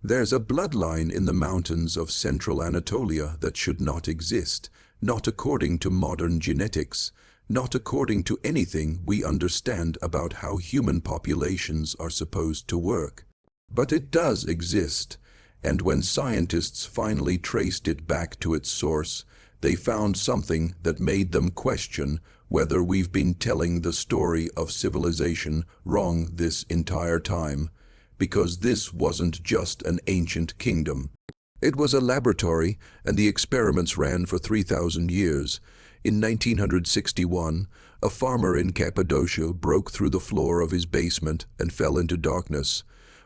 There's a bloodline in the mountains of central Anatolia that should not exist, not according to modern genetics, not according to anything we understand about how human populations are supposed to work. But it does exist, and when scientists finally traced it back to its source, they found something that made them question whether we've been telling the story of civilization wrong this entire time, because this wasn't just an ancient kingdom. It was a laboratory, and the experiments ran for 3,000 years. In 1961, a farmer in Cappadocia broke through the floor of his basement and fell into darkness.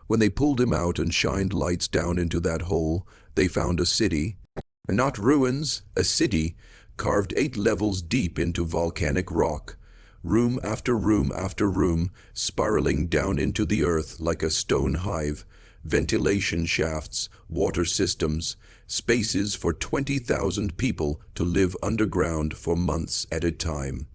When they pulled him out and shined lights down into that hole, they found a city. Not ruins, a city, carved 8 levels deep into volcanic rock. Room after room after room, spiraling down into the earth like a stone hive. Ventilation shafts, water systems, spaces for 20,000 people to live underground for months at a time.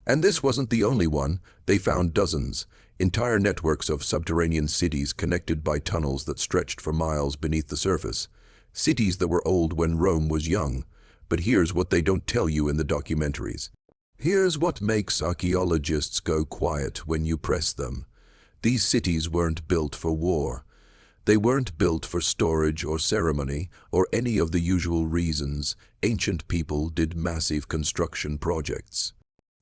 And this wasn't the only one. They found dozens, entire networks of subterranean cities connected by tunnels that stretched for miles beneath the surface. Cities that were old when Rome was young. But here's what they don't tell you in the documentaries. Here's what makes archaeologists go quiet when you press them. These cities weren't built for war. They weren't built for storage or ceremony or any of the usual reasons ancient people did massive construction projects.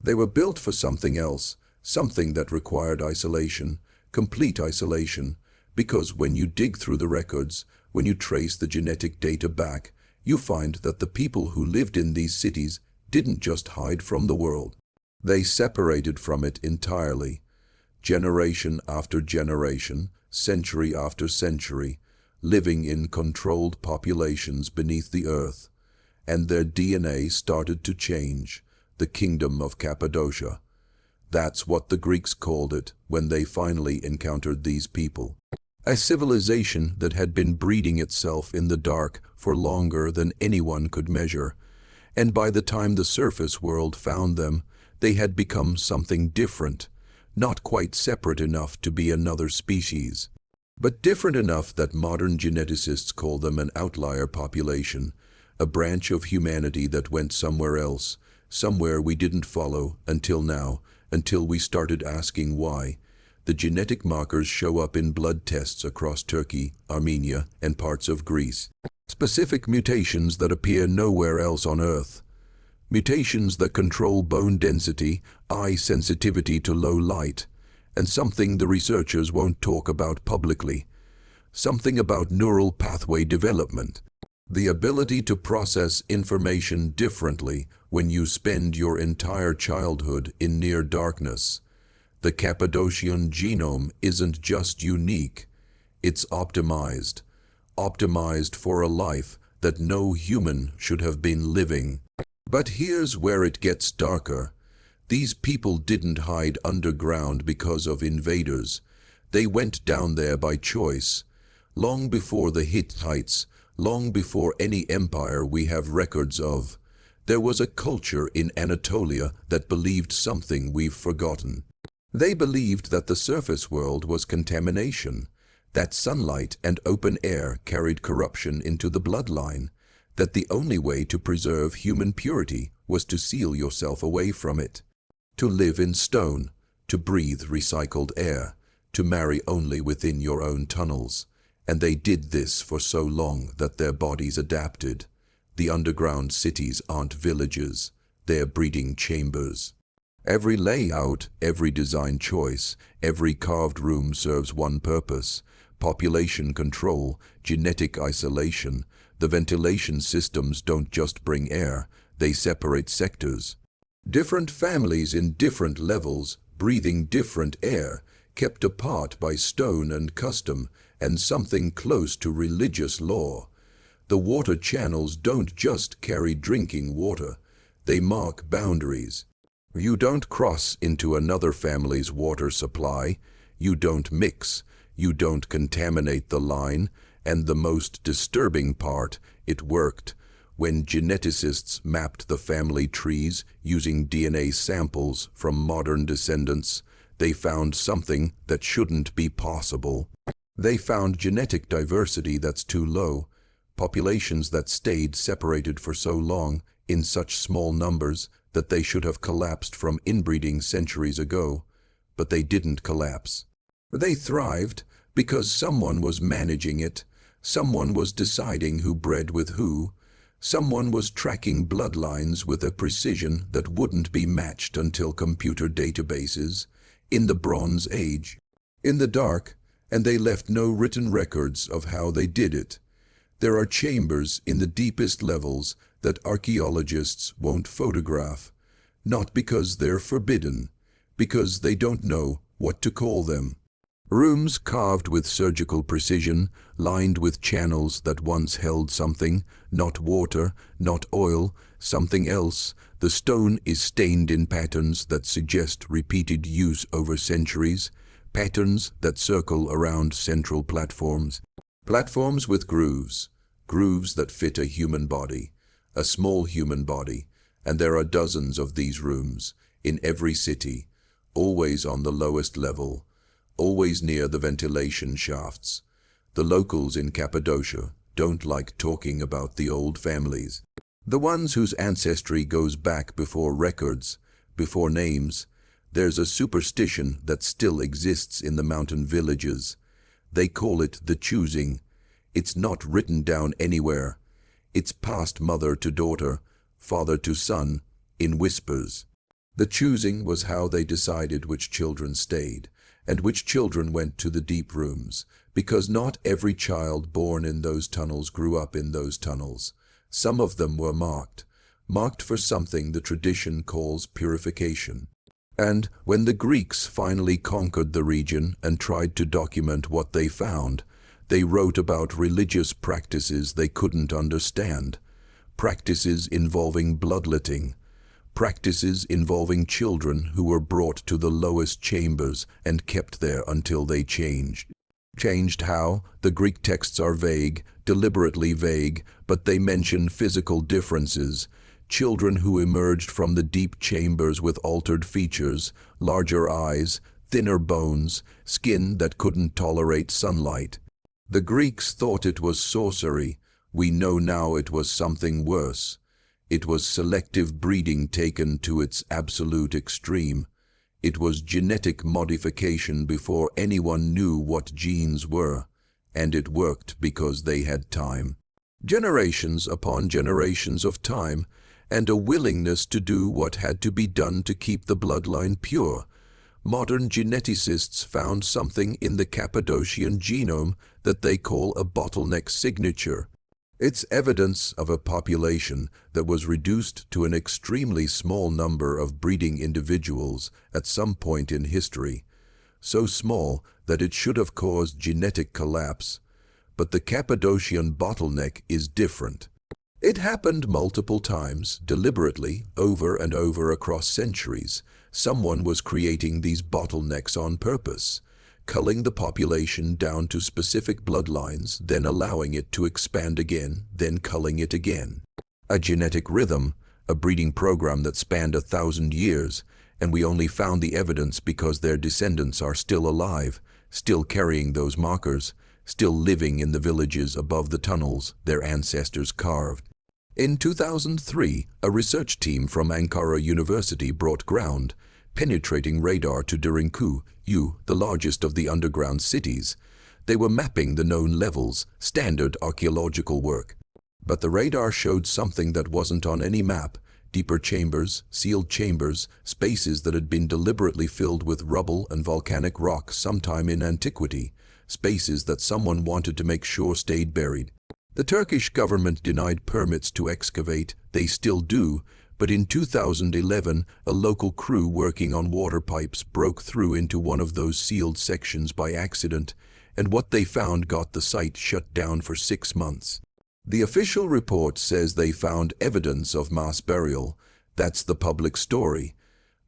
They were built for something else, something that required isolation, complete isolation, because when you dig through the records, when you trace the genetic data back, you find that the people who lived in these cities didn't just hide from the world. They separated from it entirely. Generation after generation, century after century, living in controlled populations beneath the earth. And their DNA started to change, the kingdom of Cappadocia. That's what the Greeks called it when they finally encountered these people. A civilization that had been breeding itself in the dark for longer than anyone could measure. And by the time the surface world found them, they had become something different, not quite separate enough to be another species, but different enough that modern geneticists call them an outlier population, a branch of humanity that went somewhere else, somewhere we didn't follow until now, until we started asking why. The genetic markers show up in blood tests across Turkey, Armenia, and parts of Greece. Specific mutations that appear nowhere else on Earth. Mutations that control bone density, eye sensitivity to low light, and something the researchers won't talk about publicly. Something about neural pathway development. The ability to process information differently when you spend your entire childhood in near darkness. The Cappadocian genome isn't just unique, it's optimized. Optimized for a life that no human should have been living. But here's where it gets darker. These people didn't hide underground because of invaders. They went down there by choice. Long before the Hittites, long before any empire we have records of, there was a culture in Anatolia that believed something we've forgotten. They believed that the surface world was contamination, that sunlight and open air carried corruption into the bloodline, that the only way to preserve human purity was to seal yourself away from it, to live in stone, to breathe recycled air, to marry only within your own tunnels. And they did this for so long that their bodies adapted. The underground cities aren't villages, they're breeding chambers. Every layout, every design choice, every carved room serves one purpose: population control, genetic isolation. The ventilation systems don't just bring air, they separate sectors. Different families in different levels, breathing different air, kept apart by stone and custom, and something close to religious law. The water channels don't just carry drinking water, they mark boundaries. You don't cross into another family's water supply, you don't mix, you don't contaminate the line, and the most disturbing part, it worked. When geneticists mapped the family trees using DNA samples from modern descendants, they found something that shouldn't be possible. They found genetic diversity that's too low, populations that stayed separated for so long in such small numbers that they should have collapsed from inbreeding centuries ago, but they didn't collapse. They thrived because someone was managing it, someone was deciding who bred with who, someone was tracking bloodlines with a precision that wouldn't be matched until computer databases in the Bronze Age. In the dark, and they left no written records of how they did it. There are chambers in the deepest levels that archaeologists won't photograph, not because they're forbidden, because they don't know what to call them. Rooms carved with surgical precision, lined with channels that once held something, not water, not oil, something else. The stone is stained in patterns that suggest repeated use over centuries, patterns that circle around central platforms. Platforms with grooves, grooves that fit a human body, a small human body, and there are dozens of these rooms in every city, always on the lowest level, always near the ventilation shafts. The locals in Cappadocia don't like talking about the old families, the ones whose ancestry goes back before records, before names. There's a superstition that still exists in the mountain villages. They call it the choosing. It's not written down anywhere. It's passed mother to daughter, father to son, in whispers. The choosing was how they decided which children stayed, and which children went to the deep rooms, because not every child born in those tunnels grew up in those tunnels. Some of them were marked for something the tradition calls purification. And when the Greeks finally conquered the region and tried to document what they found, they wrote about religious practices they couldn't understand, practices involving bloodletting, practices involving children who were brought to the lowest chambers and kept there until they changed. Changed how? The Greek texts are vague, deliberately vague, but they mention physical differences. Children who emerged from the deep chambers with altered features, larger eyes, thinner bones, skin that couldn't tolerate sunlight. The Greeks thought it was sorcery. We know now it was something worse. It was selective breeding taken to its absolute extreme. It was genetic modification before anyone knew what genes were, and it worked because they had time. Generations upon generations of time, and a willingness to do what had to be done to keep the bloodline pure. Modern geneticists found something in the Cappadocian genome that they call a bottleneck signature. It's evidence of a population that was reduced to an extremely small number of breeding individuals at some point in history, so small that it should have caused genetic collapse. But the Cappadocian bottleneck is different. It happened multiple times, deliberately, over and over across centuries. Someone was creating these bottlenecks on purpose, culling the population down to specific bloodlines, then allowing it to expand again, then culling it again. A genetic rhythm, a breeding program that spanned 1,000 years, and we only found the evidence because their descendants are still alive, still carrying those markers, still living in the villages above the tunnels their ancestors carved. In 2003, a research team from Ankara University brought ground-penetrating radar to Derinkuyu, the largest of the underground cities. They were mapping the known levels, standard archaeological work. But the radar showed something that wasn't on any map: deeper chambers, sealed chambers, spaces that had been deliberately filled with rubble and volcanic rock sometime in antiquity, spaces that someone wanted to make sure stayed buried. The Turkish government denied permits to excavate. They still do, but in 2011, a local crew working on water pipes broke through into one of those sealed sections by accident, and what they found got the site shut down for 6 months. The official report says they found evidence of mass burial. That's the public story.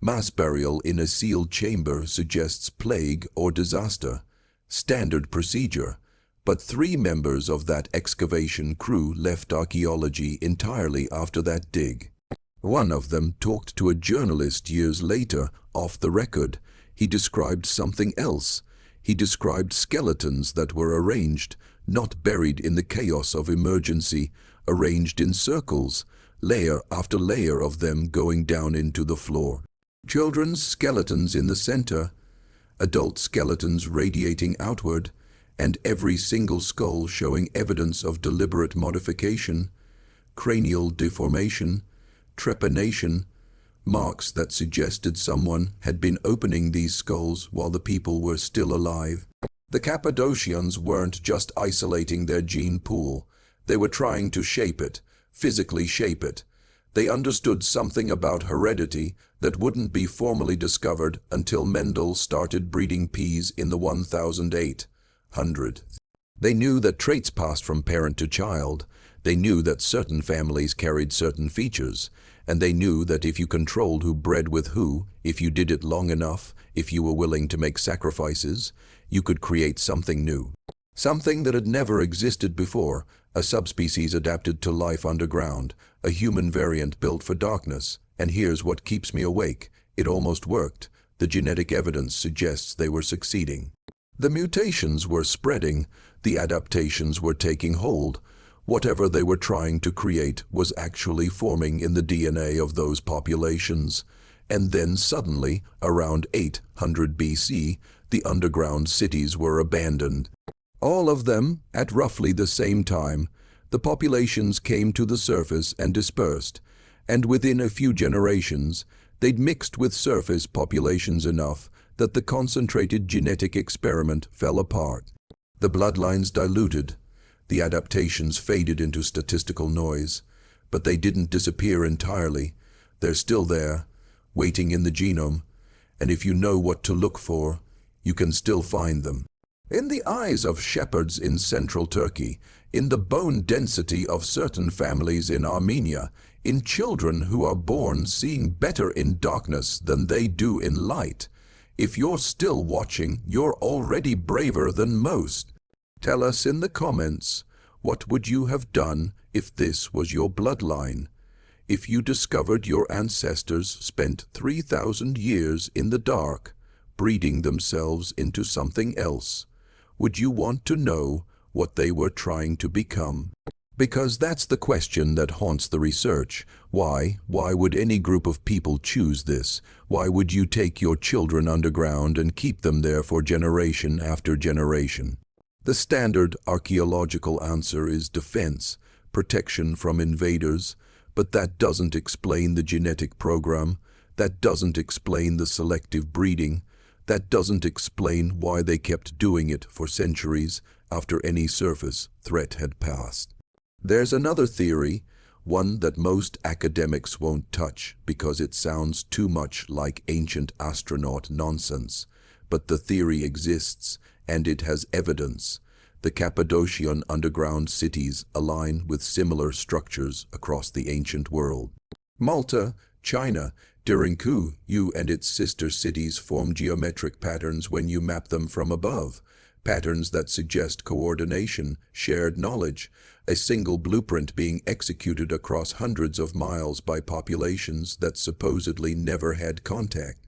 Mass burial in a sealed chamber suggests plague or disaster. Standard procedure. But 3 members of that excavation crew left archaeology entirely after that dig. One of them talked to a journalist years later, off the record. He described something else. He described skeletons that were arranged, not buried in the chaos of emergency, arranged in circles, layer after layer of them going down into the floor. Children's skeletons in the center, adult skeletons radiating outward, and every single skull showing evidence of deliberate modification, cranial deformation, trepanation, marks that suggested someone had been opening these skulls while the people were still alive. The Cappadocians weren't just isolating their gene pool. They were trying to shape it, physically shape it. They understood something about heredity that wouldn't be formally discovered until Mendel started breeding peas in the 1800. They knew that traits passed from parent to child. They knew that certain families carried certain features, and they knew that if you controlled who bred with who, if you did it long enough, if you were willing to make sacrifices, you could create something new. Something that had never existed before, a subspecies adapted to life underground, a human variant built for darkness. And here's what keeps me awake. It almost worked. The genetic evidence suggests they were succeeding. The mutations were spreading. The adaptations were taking hold. Whatever they were trying to create was actually forming in the DNA of those populations. And then suddenly, around 800 BC, the underground cities were abandoned. All of them, at roughly the same time, the populations came to the surface and dispersed, and within a few generations, they'd mixed with surface populations enough that the concentrated genetic experiment fell apart. The bloodlines diluted. The adaptations faded into statistical noise, but they didn't disappear entirely. They're still there, waiting in the genome, and if you know what to look for, you can still find them. In the eyes of shepherds in central Turkey, in the bone density of certain families in Armenia, in children who are born seeing better in darkness than they do in light. If you're still watching, you're already braver than most. Tell us in the comments, what would you have done if this was your bloodline? If you discovered your ancestors spent 3,000 years in the dark, breeding themselves into something else, would you want to know what they were trying to become? Because that's the question that haunts the research. Why would any group of people choose this? Why would you take your children underground and keep them there for generation after generation? The standard archaeological answer is defense, protection from invaders, but that doesn't explain the genetic program. That doesn't explain the selective breeding. That doesn't explain why they kept doing it for centuries after any surface threat had passed. There's another theory, one that most academics won't touch because it sounds too much like ancient astronaut nonsense, but the theory exists and it has evidence. The Cappadocian underground cities align with similar structures across the ancient world. Malta, China, Dirinku, you and its sister cities form geometric patterns when you map them from above, patterns that suggest coordination, shared knowledge, a single blueprint being executed across hundreds of miles by populations that supposedly never had contact.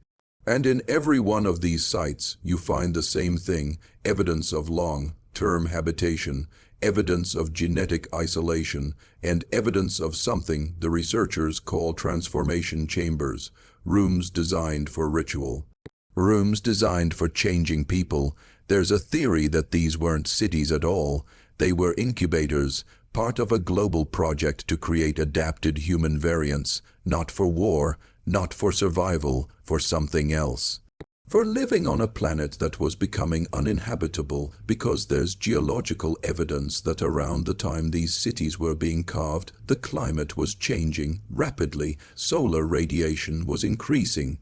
And in every one of these sites, you find the same thing, evidence of long-term habitation, evidence of genetic isolation, and evidence of something the researchers call transformation chambers, rooms designed for ritual. Rooms designed for changing people. There's a theory that these weren't cities at all. They were incubators, part of a global project to create adapted human variants, not for war, not for survival, for something else. For living on a planet that was becoming uninhabitable because there's geological evidence that around the time these cities were being carved, the climate was changing rapidly, solar radiation was increasing,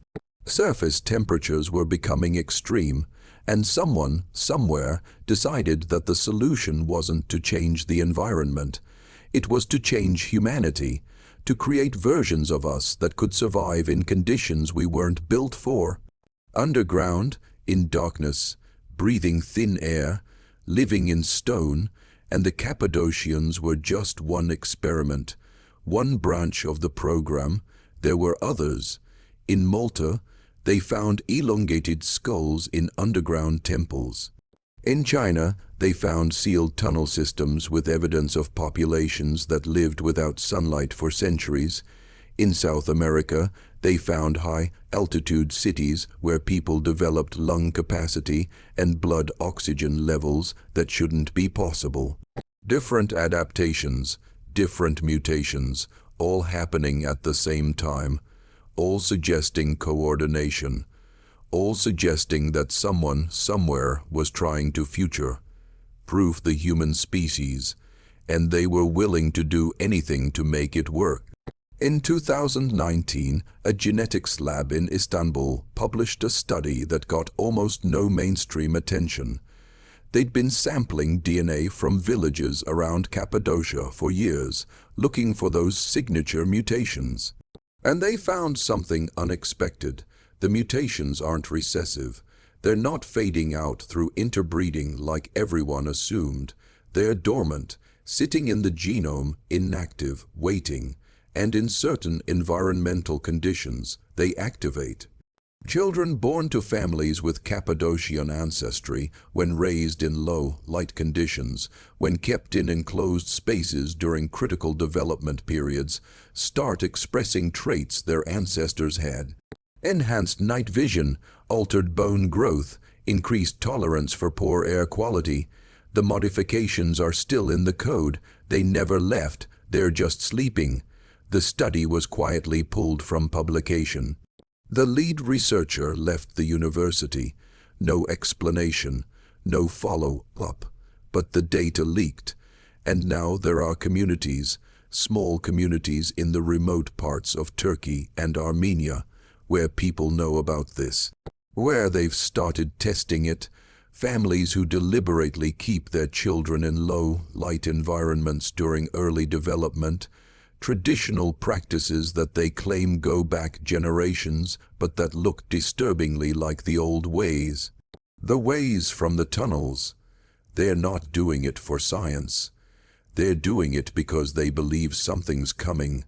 surface temperatures were becoming extreme, and someone, somewhere, decided that the solution wasn't to change the environment. It was to change humanity, to create versions of us that could survive in conditions we weren't built for. Underground, in darkness, breathing thin air, living in stone, and the Cappadocians were just one experiment, one branch of the program. There were others. In Malta, They found elongated skulls in underground temples. In China, they found sealed tunnel systems with evidence of populations that lived without sunlight for centuries. In South America, they found high-altitude cities where people developed lung capacity and blood oxygen levels that shouldn't be possible. Different adaptations, different mutations, all happening at the same time, all suggesting coordination, all suggesting that someone somewhere was trying to future-proof the human species, and they were willing to do anything to make it work. In 2019, a genetics lab in Istanbul published a study that got almost no mainstream attention. They'd been sampling DNA from villages around Cappadocia for years, looking for those signature mutations. And they found something unexpected. The mutations aren't recessive. They're not fading out through interbreeding like everyone assumed. They're dormant, sitting in the genome, inactive, waiting. And in certain environmental conditions, they activate. Children born to families with Cappadocian ancestry, when raised in low-light conditions, when kept in enclosed spaces during critical development periods, start expressing traits their ancestors had. Enhanced night vision, altered bone growth, increased tolerance for poor air quality. The modifications are still in the code. They never left. They're just sleeping. The study was quietly pulled from publication. The lead researcher left the university. No explanation, no follow-up, but the data leaked. And now there are communities, small communities in the remote parts of Turkey and Armenia, where people know about this, where they've started testing it, families who deliberately keep their children in low-light environments during early development, traditional practices that they claim go back generations, but that look disturbingly like the old ways. The ways from the tunnels. They're not doing it for science. They're doing it because they believe something's coming.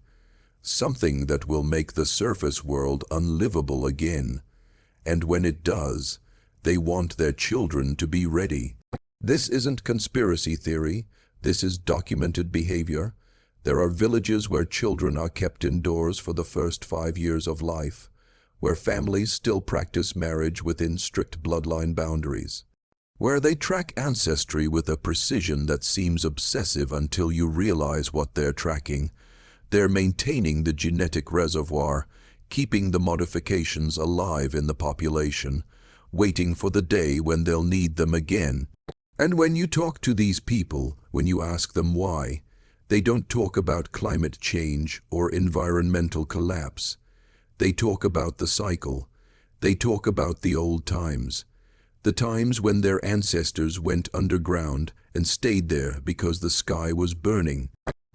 Something that will make the surface world unlivable again. And when it does, they want their children to be ready. This isn't conspiracy theory. This is documented behavior. There are villages where children are kept indoors for the first 5 years of life, where families still practice marriage within strict bloodline boundaries, where they track ancestry with a precision that seems obsessive until you realize what they're tracking. They're maintaining the genetic reservoir, keeping the modifications alive in the population, waiting for the day when they'll need them again. And when you talk to these people, when you ask them why, they don't talk about climate change or environmental collapse. They talk about the cycle. They talk about the old times. The times when their ancestors went underground and stayed there because the sky was burning.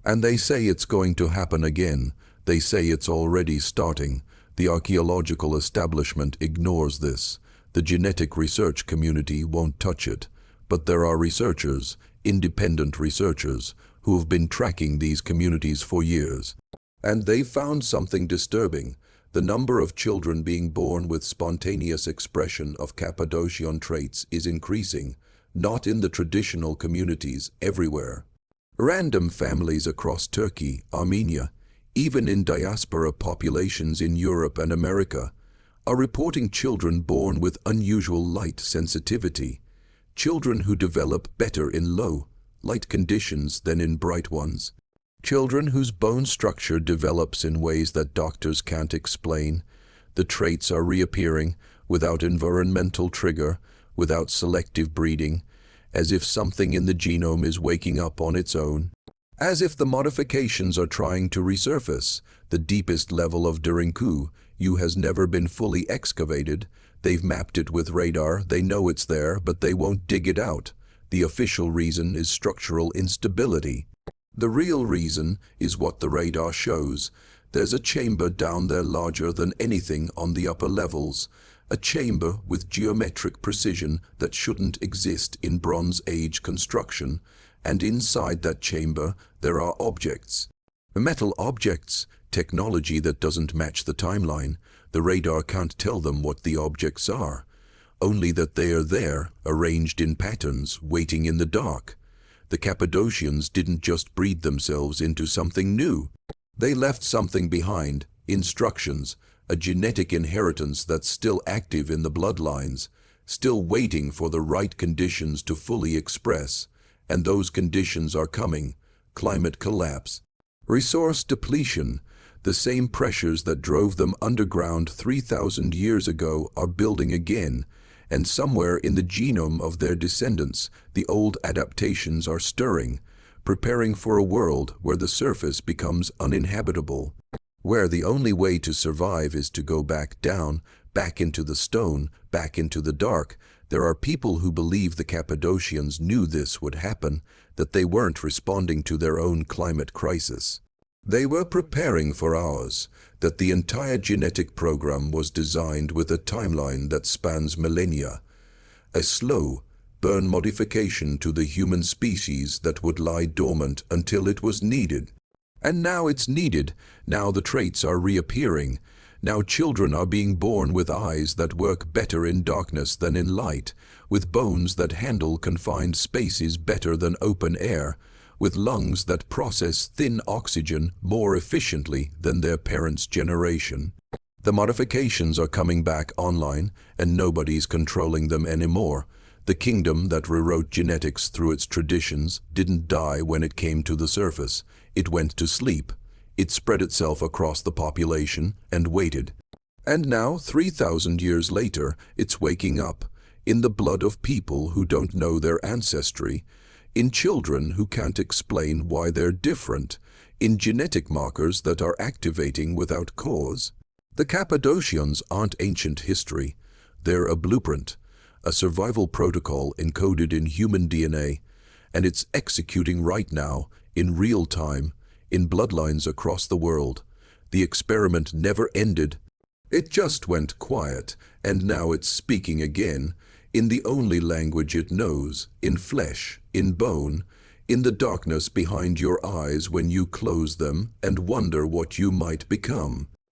And they say it's going to happen again. They say it's already starting. The archaeological establishment ignores this. The genetic research community won't touch it. But there are researchers, independent researchers, who have been tracking these communities for years. And they found something disturbing. The number of children being born with spontaneous expression of Cappadocian traits is increasing, not in the traditional communities, everywhere. Random families across Turkey, Armenia, even in diaspora populations in Europe and America, are reporting children born with unusual light sensitivity, children who develop better in low-light conditions than in bright ones, children whose bone structure develops in ways that doctors can't explain. The traits are reappearing without environmental trigger, without selective breeding, as if something in the genome is waking up on its own, as if the modifications are trying to resurface. The deepest level of Derinku has never been fully excavated. They've mapped it with radar. They know it's there, but they won't dig it out. The official reason is structural instability. The real reason is what the radar shows. There's a chamber down there larger than anything on the upper levels, a chamber with geometric precision that shouldn't exist in Bronze Age construction, and inside that chamber there are objects. Metal objects, technology that doesn't match the timeline, The radar can't tell them what the objects are, only that they are there, arranged in patterns, waiting in the dark. The Cappadocians didn't just breed themselves into something new. They left something behind, instructions, a genetic inheritance that's still active in the bloodlines, still waiting for the right conditions to fully express. And those conditions are coming: climate collapse, resource depletion. The same pressures that drove them underground 3,000 years ago are building again, and somewhere in the genome of their descendants, the old adaptations are stirring, preparing for a world where the surface becomes uninhabitable, where the only way to survive is to go back down, back into the stone, back into the dark. There are people who believe the Cappadocians knew this would happen, that they weren't responding to their own climate crisis. They were preparing for ours, that the entire genetic program was designed with a timeline that spans millennia, a slow burn modification to the human species that would lie dormant until it was needed. And now it's needed. Now the traits are reappearing. Now children are being born with eyes that work better in darkness than in light, with bones that handle confined spaces better than open air, with lungs that process thin oxygen more efficiently than their parents' generation. The modifications are coming back online, and nobody's controlling them anymore. The kingdom that rewrote genetics through its traditions didn't die when it came to the surface. It went to sleep. It spread itself across the population and waited. And now, 3,000 years later, it's waking up, in the blood of people who don't know their ancestry, in children who can't explain why they're different, in genetic markers that are activating without cause. The Cappadocians aren't ancient history. They're a blueprint, a survival protocol encoded in human DNA, and it's executing right now, in real time, in bloodlines across the world. The experiment never ended. It just went quiet, and now it's speaking again, in the only language it knows, in flesh, in bone, in the darkness behind your eyes when you close them and wonder what you might become.